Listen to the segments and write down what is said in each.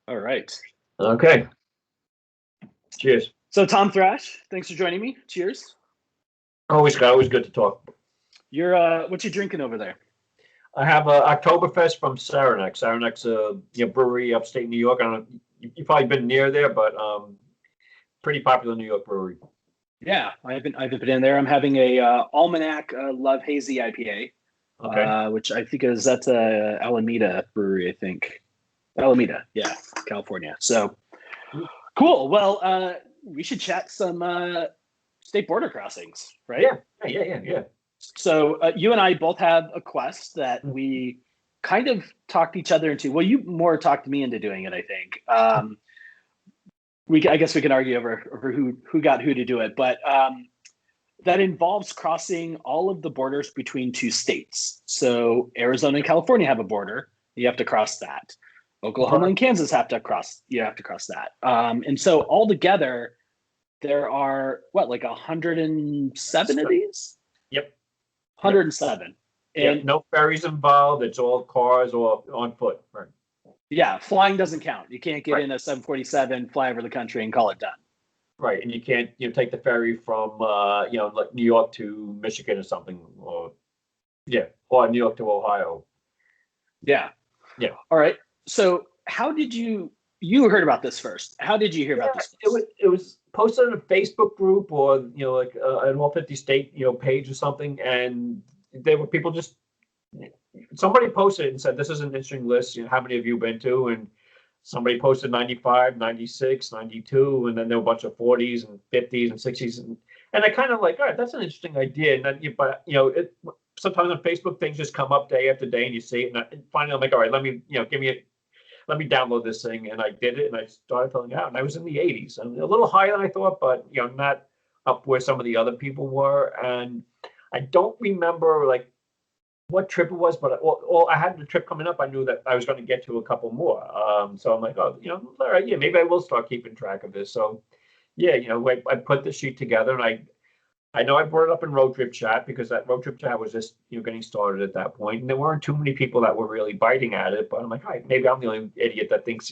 All right. Okay. Cheers. So Tom Thrash, thanks for joining me. Cheers. Always good to talk. You're what you drinking over there? I have Oktoberfest from Saranac. Saranac's a brewery upstate New York. I don't know. You've probably been near there, but pretty popular New York brewery. Yeah, I've been in there. I'm having a Almanac Love Hazy IPA, Okay. which I think is that's a Alameda brewery. I think Alameda, yeah, California. So cool. Well, we should chat some state border crossings, right? Yeah. So you and I both have a quest that we kind of talked each other into. Well, you more talked me into doing it, I think. I guess we can argue over who got who to do it, but that involves crossing all of the borders between two states. So Arizona and California have a border. You have to cross that. Oklahoma and Kansas have to cross. You have to cross that. And so altogether, there are what, like 107 of these? Yep. 107. Yeah. And No ferries involved. It's all cars or on foot. Right. yeah, flying doesn't count. You can't get Right. in a 747, fly over the country, and call it done. Right. And you can't take the ferry from like New York to Michigan or something, or New York to Ohio. Yeah. Yeah. All right. So how did you heard about this first? How did you hear about this first? It was posted in a Facebook group or like an all 50 state page or something, and there were people just somebody posted it and said this is an interesting list. How many have you been to? And somebody posted 95, 96, 92, and then there were a bunch of 40s and 50s and 60s, and I kind of like, all right, that's an interesting idea. And then but it sometimes on Facebook things just come up day after day and you see it, and finally I'm like, all right, let me let me download this thing, and I did it, and I started filling it out, and I was in the 80s, and a little higher than I thought, but not up where some of the other people were, and I don't remember like what trip it was, but I had the trip coming up. I knew that I was going to get to a couple more, so I'm like, oh, all right, yeah, maybe I will start keeping track of this. So, yeah, I put the sheet together, and I know I brought it up in road trip chat because that road trip chat was just getting started at that point, and there weren't too many people that were really biting at it. But I'm like, all right, maybe I'm the only idiot that thinks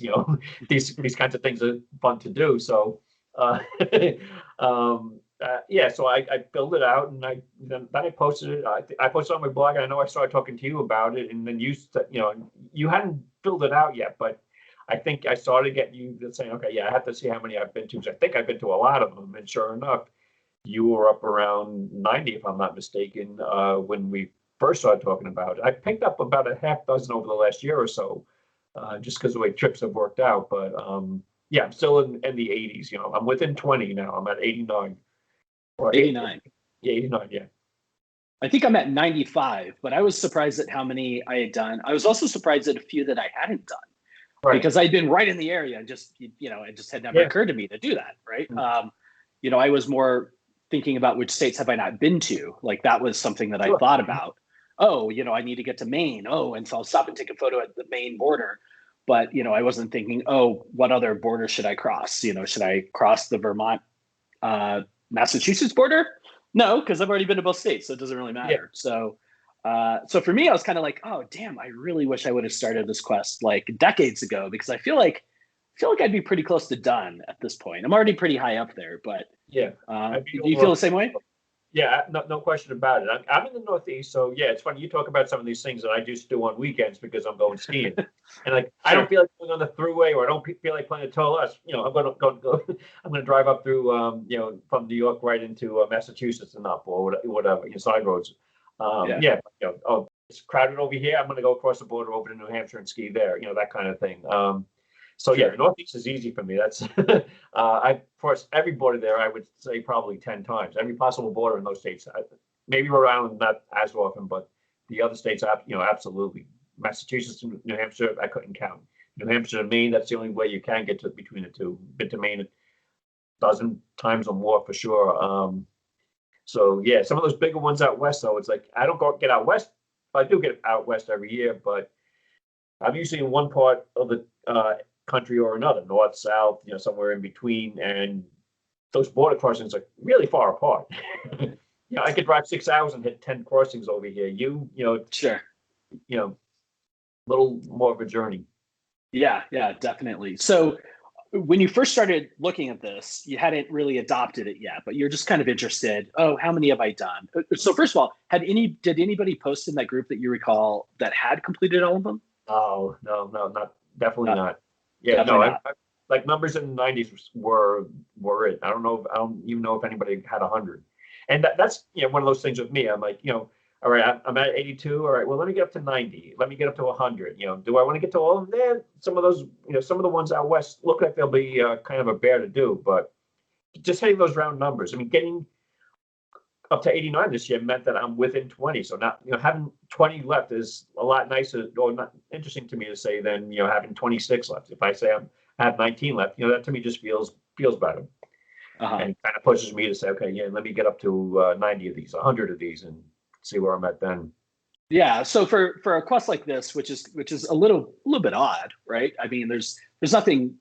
these kinds of things are fun to do. So, uh, yeah, so I filled it out, and then I posted it. I posted it on my blog, and I know I started talking to you about it, and then you hadn't filled it out yet, but I think I started getting you saying, okay, yeah, I have to see how many I've been to. So I think I've been to a lot of them, and sure enough you were up around 90, if I'm not mistaken, when we first started talking about it. I picked up about a half dozen over the last year or so, just because the way trips have worked out. But yeah, I'm still in the 80s. I'm within 20 now. I'm at 89 or 89. 89. Yeah. I think I'm at 95, but I was surprised at how many I had done. I was also surprised at a few that I hadn't done Right. because I'd been right in the area and just, it just had never occurred to me to do that. Right. I was more thinking about which states have I not been to. Like that was something that I thought about. Oh, I need to get to Maine. Oh, and so I'll stop and take a photo at the Maine border. But, I wasn't thinking, oh, what other border should I cross? Should I cross the Vermont, Massachusetts border? No, because I've already been to both states, so it doesn't really matter. So for me, I was kind of like, oh, damn, I really wish I would have started this quest like decades ago because I feel like I'd be pretty close to done at this point. I'm already pretty high up there, but Yeah. do you feel the same way? Yeah, no question about it. I'm in the Northeast, so yeah, it's funny you talk about some of these things that I just do on weekends because I'm going skiing, and like I don't feel like going on the throughway, or I don't feel like playing a toll us. I'm going to go. I'm going to drive up through, from New York right into Massachusetts and up, or whatever, side roads. Yeah, it's crowded over here. I'm going to go across the border over to New Hampshire and ski there. That kind of thing. So yeah, the Northeast is easy for me. That's I crossed every border there. I would say probably 10 times. Every possible border in those states. Maybe Rhode Island not as often, but the other states, absolutely. Massachusetts and New Hampshire, I couldn't count. New Hampshire to Maine, that's the only way you can get to between the two. Been to Maine a dozen times or more for sure. So yeah, some of those bigger ones out west, though, it's like I don't get out west. I do get out west every year, but I'm usually in one part of the country or another, north, south, somewhere in between. And those border crossings are really far apart. I could drive 6 hours and hit 10 crossings over here. Sure. Little more of a journey. Yeah, yeah, definitely. So when you first started looking at this, you hadn't really adopted it yet, but you're just kind of interested. Oh, how many have I done? So first of all, did anybody post in that group that you recall that had completed all of them? Oh, no, not definitely Not not. Yeah, Definitely no, not. like numbers in the 90s were it. I don't even know if anybody had 100. And that's one of those things with me. I'm like, all right, I'm at 82. All right, well, let me get up to 90. Let me get up to 100. Do I want to get to all of them? Some of those, some of the ones out west look like they'll be kind of a bear to do, but just hitting those round numbers. I mean, getting up to 89 this year meant that I'm within 20. So not, having 20 left is a lot nicer or not interesting to me to say than, having 26 left. If I say I have 19 left, that to me just feels better. Uh-huh. And kind of pushes me to say, okay, yeah, let me get up to 90 of these, 100 of these, and see where I'm at then. Yeah. So for a quest like this, which is a little bit odd, right? I mean, there's nothing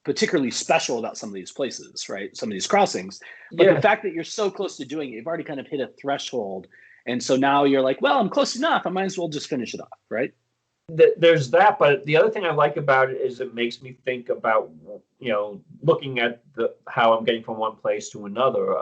particularly special about some of these places, right? Some of these crossings, but the fact that you're so close to doing it, you've already kind of hit a threshold, and so now you're like, well, I'm close enough. I might as well just finish it off, right? There's that, but the other thing I like about it is it makes me think about, looking at how I'm getting from one place to another.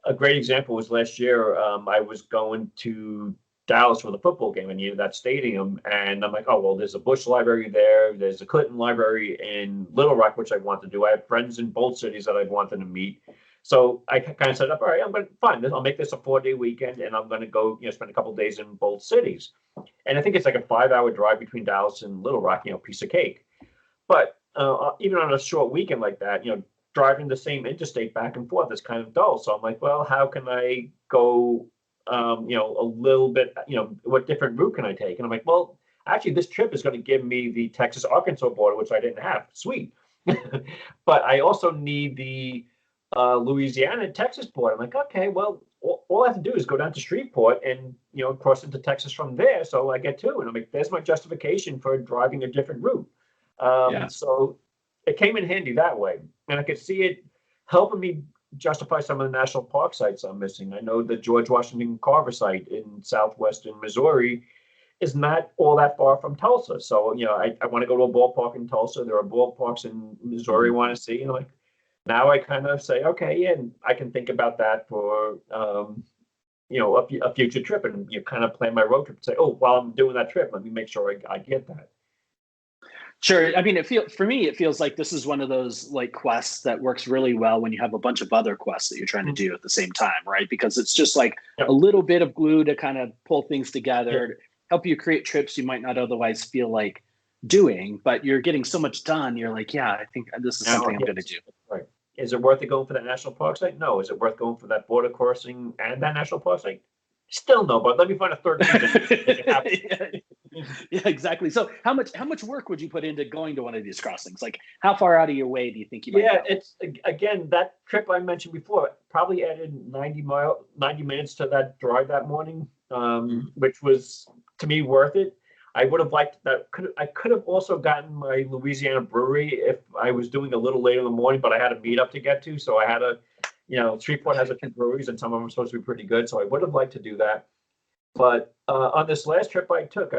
A great example was last year. I was going to Dallas for the football game. I needed that stadium, and I'm like, oh well, there's a Bush Library there. There's a Clinton Library in Little Rock, which I want to do. I have friends in both cities that I wanted to meet. So I kind of set up, all right, I'm going to fine. I'll make this a 4-day weekend, and I'm going to go, spend a couple of days in both cities. And I think it's like a 5-hour drive between Dallas and Little Rock, piece of cake. But even on a short weekend like that, driving the same interstate back and forth is kind of dull. So I'm like, well, how can I go, a little bit, what different route can I take? And I'm like, well, actually, this trip is going to give me the Texas-Arkansas border, which I didn't have. Sweet. But I also need the Louisiana and Texas border. I'm like, okay, well, all I have to do is go down to Shreveport and, cross into Texas from there. So I get to, and I'm like, there's my justification for driving a different route. Yeah. So it came in handy that way. And I could see it helping me justify some of the national park sites I'm missing. I know the George Washington Carver site in southwestern Missouri is not all that far from Tulsa. So, I want to go to a ballpark in Tulsa. There are ballparks in Missouri I want to see. And like, now I kind of say, okay, yeah, and I can think about that for, a future trip, and kind of plan my road trip and say, oh, while I'm doing that trip, let me make sure I get that. Sure. I mean, for me, it feels like this is one of those like quests that works really well when you have a bunch of other quests that you're trying to do at the same time, right? Because it's just like a little bit of glue to kind of pull things together, help you create trips you might not otherwise feel like doing, but you're getting so much done. You're like, yeah, I think this is something I'm going to do. Right. Is it worth it going for that national park site? No. Is it worth going for that border crossing and that national park site? Still no, but let me find a third reason. Yeah, exactly. So how much work would you put into going to one of these crossings? Like how far out of your way do you think you might go? It's again, that trip I mentioned before probably added 90 minutes to that drive that morning, which was to me worth it. I would have liked that. I could have also gotten my Louisiana brewery if I was doing a little later in the morning, but I had a meetup to get to, so I had a, Shreveport has a few breweries and some of them are supposed to be pretty good, so I would have liked to do that. But on this last trip I took,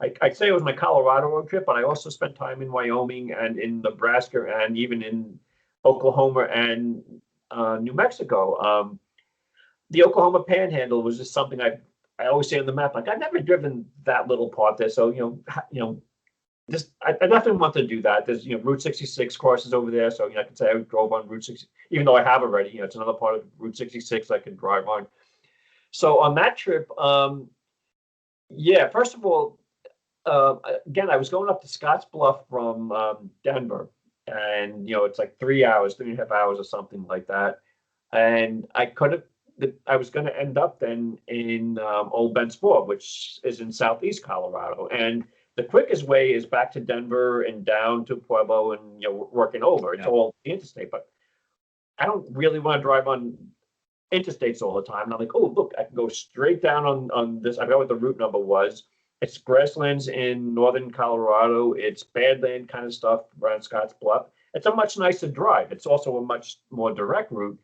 I'd say it was my Colorado road trip, but I also spent time in Wyoming and in Nebraska and even in Oklahoma and New Mexico. The Oklahoma Panhandle was just something I always say on the map, like I've never driven that little part there, so just I definitely want to do that. There's Route 66 crosses over there, so I can say I drove on Route 60, even though I have already. It's another part of Route 66 I can drive on. So on that trip, first of all, again, I was going up to Scotts Bluff from Denver, and it's like 3.5 hours or something like that. And I was going to end up then in Old Bent's Fort, which is in southeast Colorado. And the quickest way is back to Denver and down to Pueblo and working over. It's all interstate, but I don't really want to drive on interstates all the time. And I'm like, oh, look, I can go straight down on this. I forgot what the route number was. It's grasslands in northern Colorado. It's badland kind of stuff around Scotts Bluff. It's a much nicer drive. It's also a much more direct route.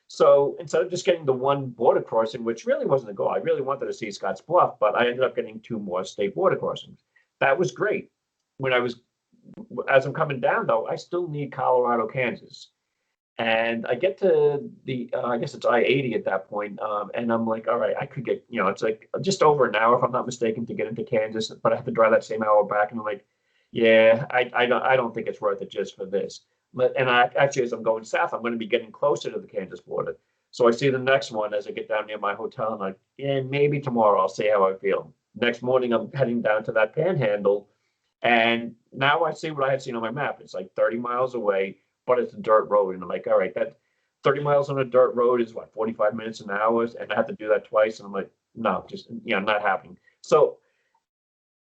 So instead of just getting the one border crossing, which really wasn't the goal, I really wanted to see Scotts Bluff, but I ended up getting 2 more state border crossings. That was great. as I'm coming down though, I still need Colorado, Kansas. And I get to I guess it's I-80 at that point, and I'm like, all right, I could get, it's like just over an hour if I'm not mistaken to get into Kansas, but I have to drive that same hour back, and I'm like, yeah, I don't think it's worth it just for this. And actually, as I'm going south, I'm going to be getting closer to the Kansas border. So I see the next one as I get down near my hotel, and I'm like, yeah, maybe tomorrow I'll see how I feel. Next morning, I'm heading down to that Panhandle, and now I see what I had seen on my map. It's like 30 miles away, but it's a dirt road. And I'm like, all right, that 30 miles on a dirt road is what, 45 minutes an hour? And I have to do that twice. And I'm like, no, just, not happening. So,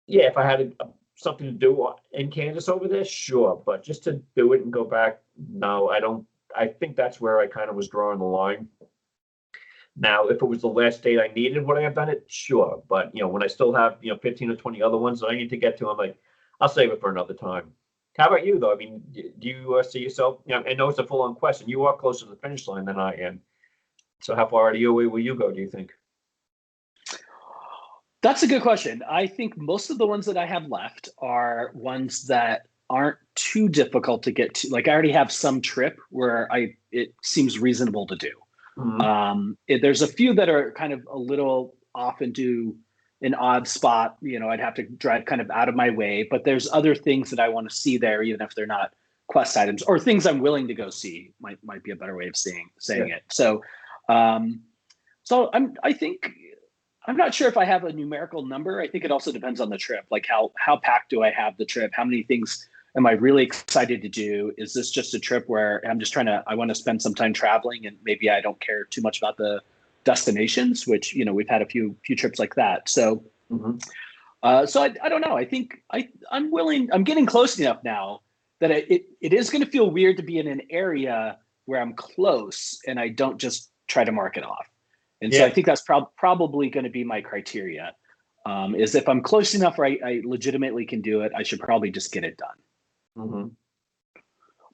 yeah, if I had something to do in Kansas over there, sure. But just to do it and go back, no, I don't. I think that's where I kind of was drawing the line. Now, if it was the last date I needed, would I have done it? Sure. But, when I still have, 15 or 20 other ones that I need to get to, I'm like, I'll save it for another time. How about you, though? I mean, do you see yourself? I know it's a full-on question. You are closer to the finish line than I am. So how far out of your way will you go, do you think? That's a good question. I think most of the ones that I have left are ones that aren't too difficult to get to. Like I already have some trip where it seems reasonable to do. Mm-hmm. There's a few that are kind of a little off into an odd spot. I'd have to drive kind of out of my way, but there's other things that I want to see there, even if they're not quest items, or things I'm willing to go see might be a better way of saying it. So, I think I'm not sure if I have a numerical number. I think it also depends on the trip. Like how packed do I have the trip? How many things am I really excited to do? Is this just a trip where I'm just I want to spend some time traveling and maybe I don't care too much about the destinations, which, we've had a few trips like that. So, so I don't know. I think I'm willing, I'm getting close enough now that it is going to feel weird to be in an area where I'm close and I don't just try to mark it off. And so I think that's probably going to be my criteria, is if I'm close enough where I legitimately can do it, I should probably just get it done. Mm-hmm.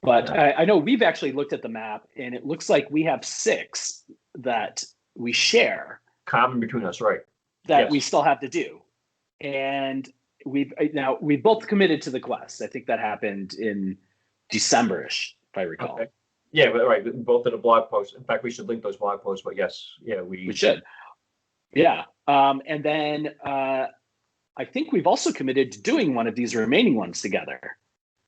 But I know we've actually looked at the map and it looks like we have 6 that we share. Common between us, right? That we still have to do. And we've both committed to the quest. I think that happened in December-ish, if I recall. Okay. Yeah, but right. We both did a blog post. In fact, we should link those blog posts, but yes, we should. Yeah. And then I think we've also committed to doing one of these remaining ones together.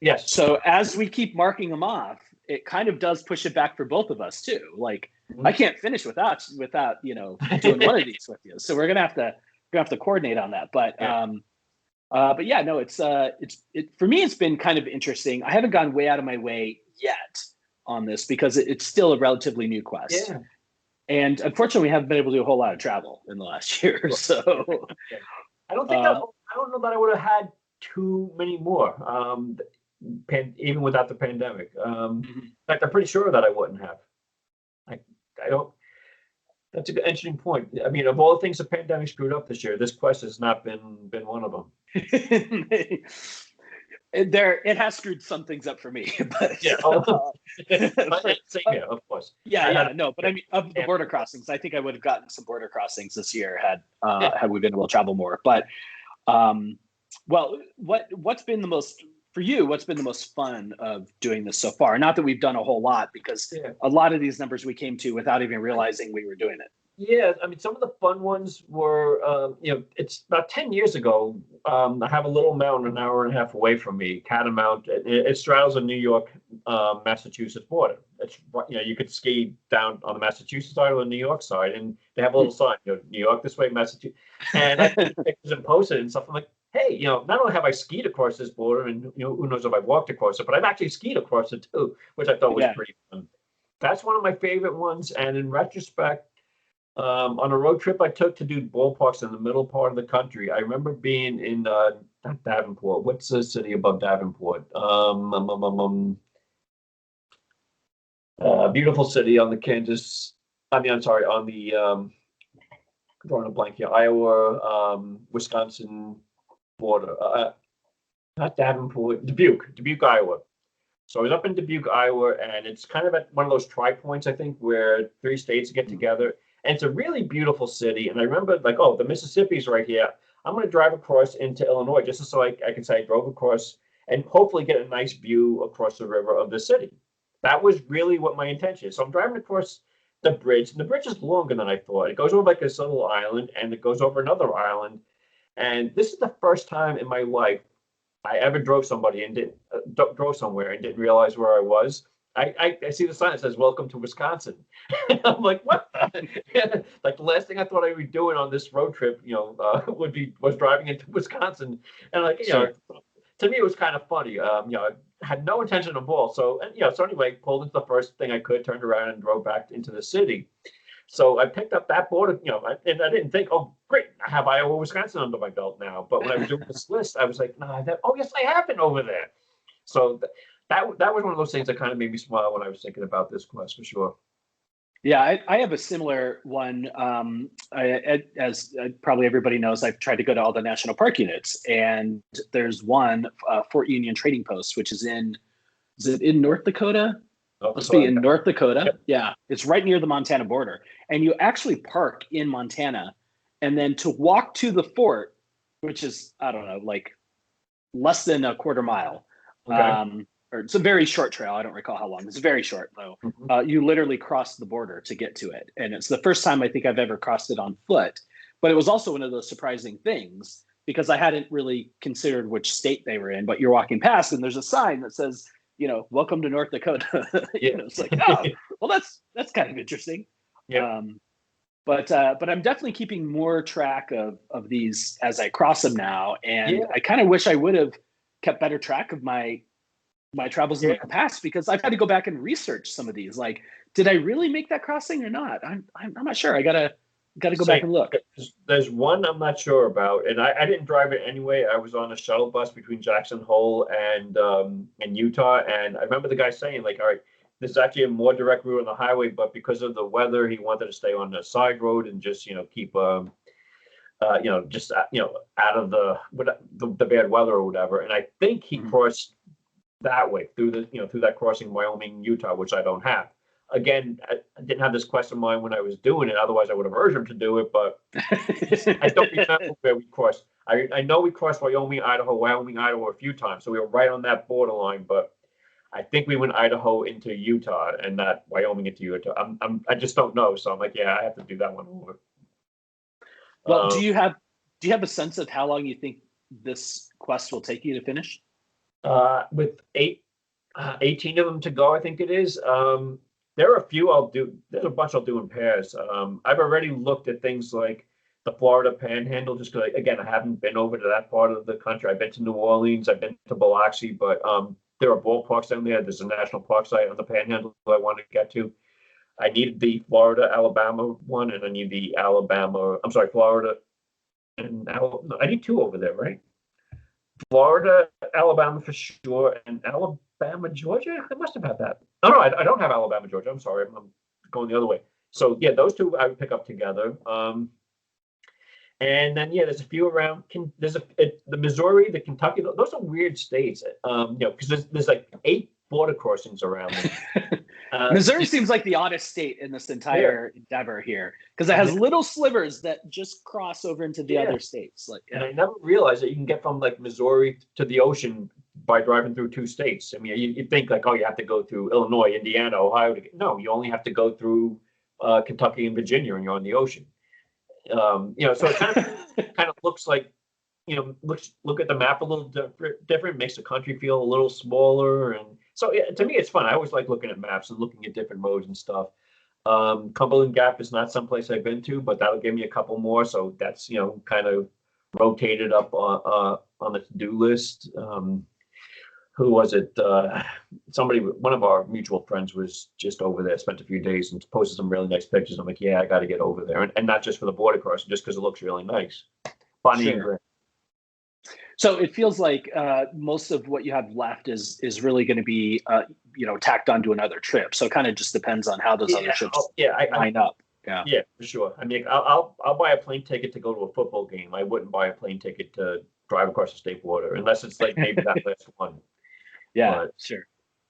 Yes. So as we keep marking them off, it kind of does push it back for both of us too. Like I can't finish without doing one of these with you. So we're gonna have to coordinate on that. But yeah, no, it's for me it's been kind of interesting. I haven't gone way out of my way yet on this because it's still a relatively new quest. Yeah. And unfortunately, we haven't been able to do a whole lot of travel in the last year. So I don't think I don't know that I would have had too many more, even without the pandemic. In fact, I'm pretty sure that I wouldn't have. I don't. That's an interesting point. I mean, of all the things the pandemic screwed up this year, this quest has not been one of them. It has screwed some things up for me, but yeah, same here, of course. But I mean, of the border crossings, I think I would have gotten some border crossings this year had we been able to travel more. But well, what's been the most for you? What's been the most fun of doing this so far? Not that we've done a whole lot, because a lot of these numbers we came to without even realizing we were doing it. Yeah, I mean, some of the fun ones were, it's about 10 years ago. I have a little mountain an hour and a half away from me, Catamount. It straddles the New York, Massachusetts border. It's, you could ski down on the Massachusetts side or the New York side, and they have a little sign, New York this way, Massachusetts. And I took pictures and posted and stuff. I'm like, hey, not only have I skied across this border, and who knows if I've walked across it, but I've actually skied across it too, which I thought was pretty fun. That's one of my favorite ones. And in retrospect, on a road trip I took to do ballparks in the middle part of the country, I remember being in not Davenport. What's the city above Davenport? Beautiful city on the Kansas. I'm sorry, on the drawing a blank here. Iowa, Wisconsin border. Not Davenport, Dubuque, Iowa. So I was up in Dubuque, Iowa, and it's kind of at one of those tri-points, I think, where 3 states get together. And it's a really beautiful city. And I remember, like, oh, the Mississippi's right here. I'm going to drive across into Illinois just so I can say I drove across and hopefully get a nice view across the river of the city. That was really what my intention is. So I'm driving across the bridge, and the bridge is longer than I thought. It goes over like this little island, and it goes over another island. And this is the first time in my life I ever drove somebody and drove somewhere and didn't realize where I was. I see the sign that says "Welcome to Wisconsin." And I'm like, what? Like the last thing I thought I would be doing on this road trip, was driving into Wisconsin. And like, to me, it was kind of funny. I had no intention of fall. So anyway, pulled into the first thing I could, turned around and drove back into the city. So I picked up that border, and I didn't think, oh, great, I have Iowa, Wisconsin under my belt now. But when I was doing this list, I was like, no, yes, I have been over there. So that was one of those things that kind of made me smile when I was thinking about this quest for sure. Yeah, I have a similar one. As probably everybody knows, I've tried to go to all the national park units, and there's one, Fort Union Trading Post, which is in North Dakota? Must be in North Dakota. Yep. Yeah, it's right near the Montana border. And you actually park in Montana, and then to walk to the fort, which is, I don't know, like less than a quarter mile. Okay. Or it's a very short trail. I don't recall how long. It's very short, though. Mm-hmm. You literally cross the border to get to it. And it's the first time I think I've ever crossed it on foot. But it was also one of those surprising things because I hadn't really considered which state they were in. But you're walking past and there's a sign that says, welcome to North Dakota. It's like, oh, well, that's kind of interesting. Yeah. But I'm definitely keeping more track of these as I cross them now. And I kind of wish I would have kept better track of my travels in the past, because I've had to go back and research some of these. Like, did I really make that crossing or not? I'm not sure. I gotta go back and look. There's one I'm not sure about, and I didn't drive it anyway. I was on a shuttle bus between Jackson Hole and Utah, and I remember the guy saying, like, all right, this is actually a more direct route on the highway, but because of the weather, he wanted to stay on the side road and just keep out of the bad weather or whatever. And I think he crossed that way through that crossing Wyoming, Utah, which I don't have. Again, I didn't have this quest in mind when I was doing it. Otherwise, I would have urged him to do it. But I don't remember where we crossed. I know we crossed Wyoming, Idaho a few times. So we were right on that borderline. But I think we went Idaho into Utah and not Wyoming into Utah. I just don't know. So I'm like, yeah, I have to do that one over. Well, do you have a sense of how long you think this quest will take you to finish? With 18 of them to go, I think it is. There are a few I'll do. There's a bunch I'll do in pairs. I've already looked at things like the Florida Panhandle, just because, again, I haven't been over to that part of the country. I've been to New Orleans, I've been to Biloxi, but there are ballparks down there. There's a national park site on the Panhandle that I want to get to. I need the Florida, Alabama one, and I need the Florida, and I need two over there, right? Florida, Alabama for sure, and Alabama, Georgia. I must have had that. No, I don't have Alabama, Georgia. I'm sorry, I'm going the other way. So yeah, those two I would pick up together. And then there's a few around. There's the Missouri, the Kentucky. Those are weird states. Because there's like 8 border crossings around them. Missouri seems like the oddest state in this entire endeavor here, because it has little slivers that just cross over into the other states. And I never realized that you can get from like Missouri to the ocean by driving through 2 states. I mean, you think like, oh, you have to go through Illinois, Indiana, Ohio. No, you only have to go through Kentucky and Virginia, and you're on the ocean. So it kind of looks like, look at the map a little different, makes the country feel a little smaller. And so to me, it's fun. I always like looking at maps and looking at different roads and stuff. Cumberland Gap is not someplace I've been to, but that'll give me a couple more. So that's, kind of rotated up on the to-do list. Who was it? One of our mutual friends was just over there, spent a few days and posted some really nice pictures. I'm like, yeah, I got to get over there. And not just for the border crossing, just because it looks really nice. Bonnie and Grant. So it feels like most of what you have left is really going to be, tacked onto another trip. So it kind of just depends on how those other trips line up. Yeah, for sure. I mean, I'll buy a plane ticket to go to a football game. I wouldn't buy a plane ticket to drive across the state border unless it's like maybe that last one. Yeah, sure.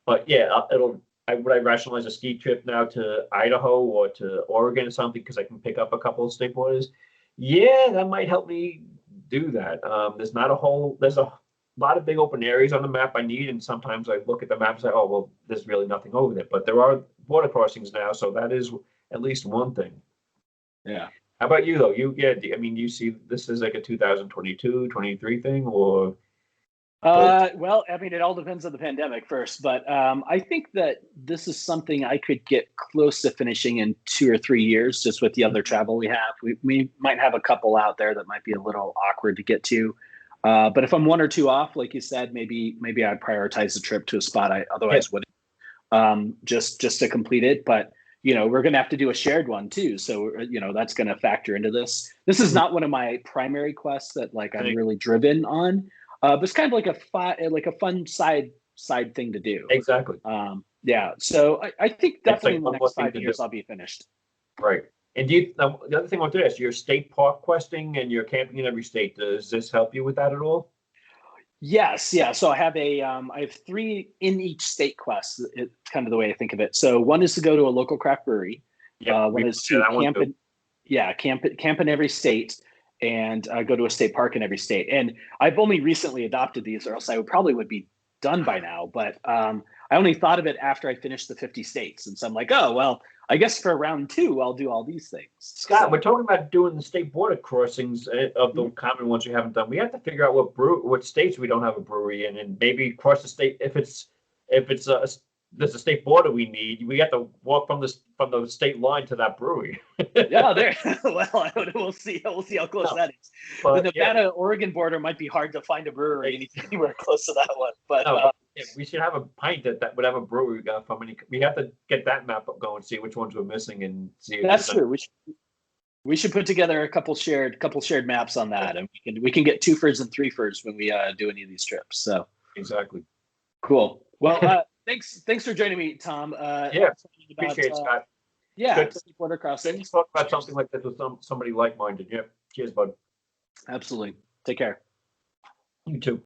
But yeah, would I rationalize a ski trip now to Idaho or to Oregon or something because I can pick up a couple of state borders? Yeah, that might help me do that. There's a lot of big open areas on the map I need, and sometimes I look at the map and say, oh, well, there's really nothing over there. But there are border crossings now, so that is at least one thing. Yeah. How about you, though? You see this is like a 2022, 23 thing, or? Well, I mean, it all depends on the pandemic first, but I think that this is something I could get close to finishing in 2 or 3 years, just with the other travel we have. We might have a couple out there that might be a little awkward to get to. But if I'm 1 or 2 off, like you said, maybe I'd prioritize the trip to a spot I otherwise wouldn't, just to complete it. But we're going to have to do a shared one too. So, that's going to factor into this. This is not one of my primary quests that I'm really driven on. But it's kind of like a fun side thing to do. Exactly. Yeah. So I think definitely in the one next more thing 5 to years do. I'll be finished. Right. And the other thing I want to ask, your state park questing and your camping in every state, does this help you with that at all? Yes. Yeah. So I have I have 3 in each state quests. It's kind of the way I think of it. So one is to go to a local craft brewery. Yeah. One is to camp in every state, and go to a state park in every state. And I've only recently adopted these, or else I would be done by now. But I only thought of it after I finished the 50 states. And so I'm like, oh, well, I guess for round 2, I'll do all these things. Scott, we're talking about doing the state border crossings of the common ones we haven't done. We have to figure out what states we don't have a brewery in, and maybe cross the state. If there's a state border we need, we have to walk from the state line to that brewery. Yeah, there. Well, we'll see. We'll see how close that is. The Nevada-Oregon border might be hard to find a brewery anywhere close to that one. But we should have a pint that would have a brewery we got from any. We have to get that map up going, see which ones we're missing, and see. That's true. We should put together a couple shared maps on that, and we can get 2-fers and 3-fers when we do any of these trips. So exactly. Cool. Well, thanks for joining me, Tom. Appreciate it, Scott. Yeah, border crossings. Let's talk about something like this with somebody like-minded. Yeah. Cheers, bud. Absolutely. Take care. You too.